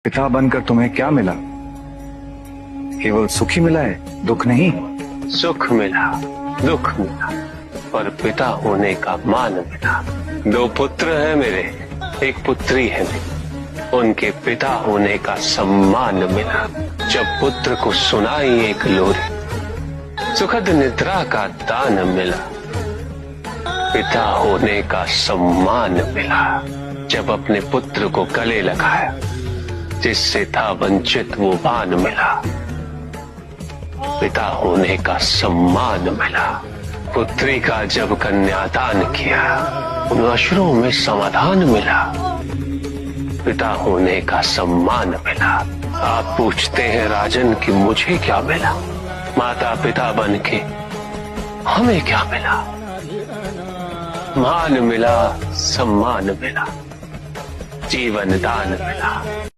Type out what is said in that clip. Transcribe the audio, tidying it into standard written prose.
पिता बनकर तुम्हें क्या मिला? केवल सुख ही मिला है, दुख नहीं? सुख मिला, दुख मिला, पर पिता होने का मान मिला। 2 पुत्र हैं मेरे, एक पुत्री है मेरी, उनके पिता होने का सम्मान मिला। जब पुत्र को सुनाई एक लोरी, सुखद निद्रा का दान मिला। पिता होने का सम्मान मिला। जब अपने पुत्र को गले लगाया, जिससे था वंचित वो भान मिला। पिता होने का सम्मान मिला। पुत्री का जब कन्यादान किया, उन अश्रुओं में समाधान मिला। पिता होने का सम्मान मिला। आप पूछते हैं राजन कि मुझे क्या मिला? माता पिता बन के हमें क्या मिला? मान मिला, सम्मान मिला, जीवन दान मिला।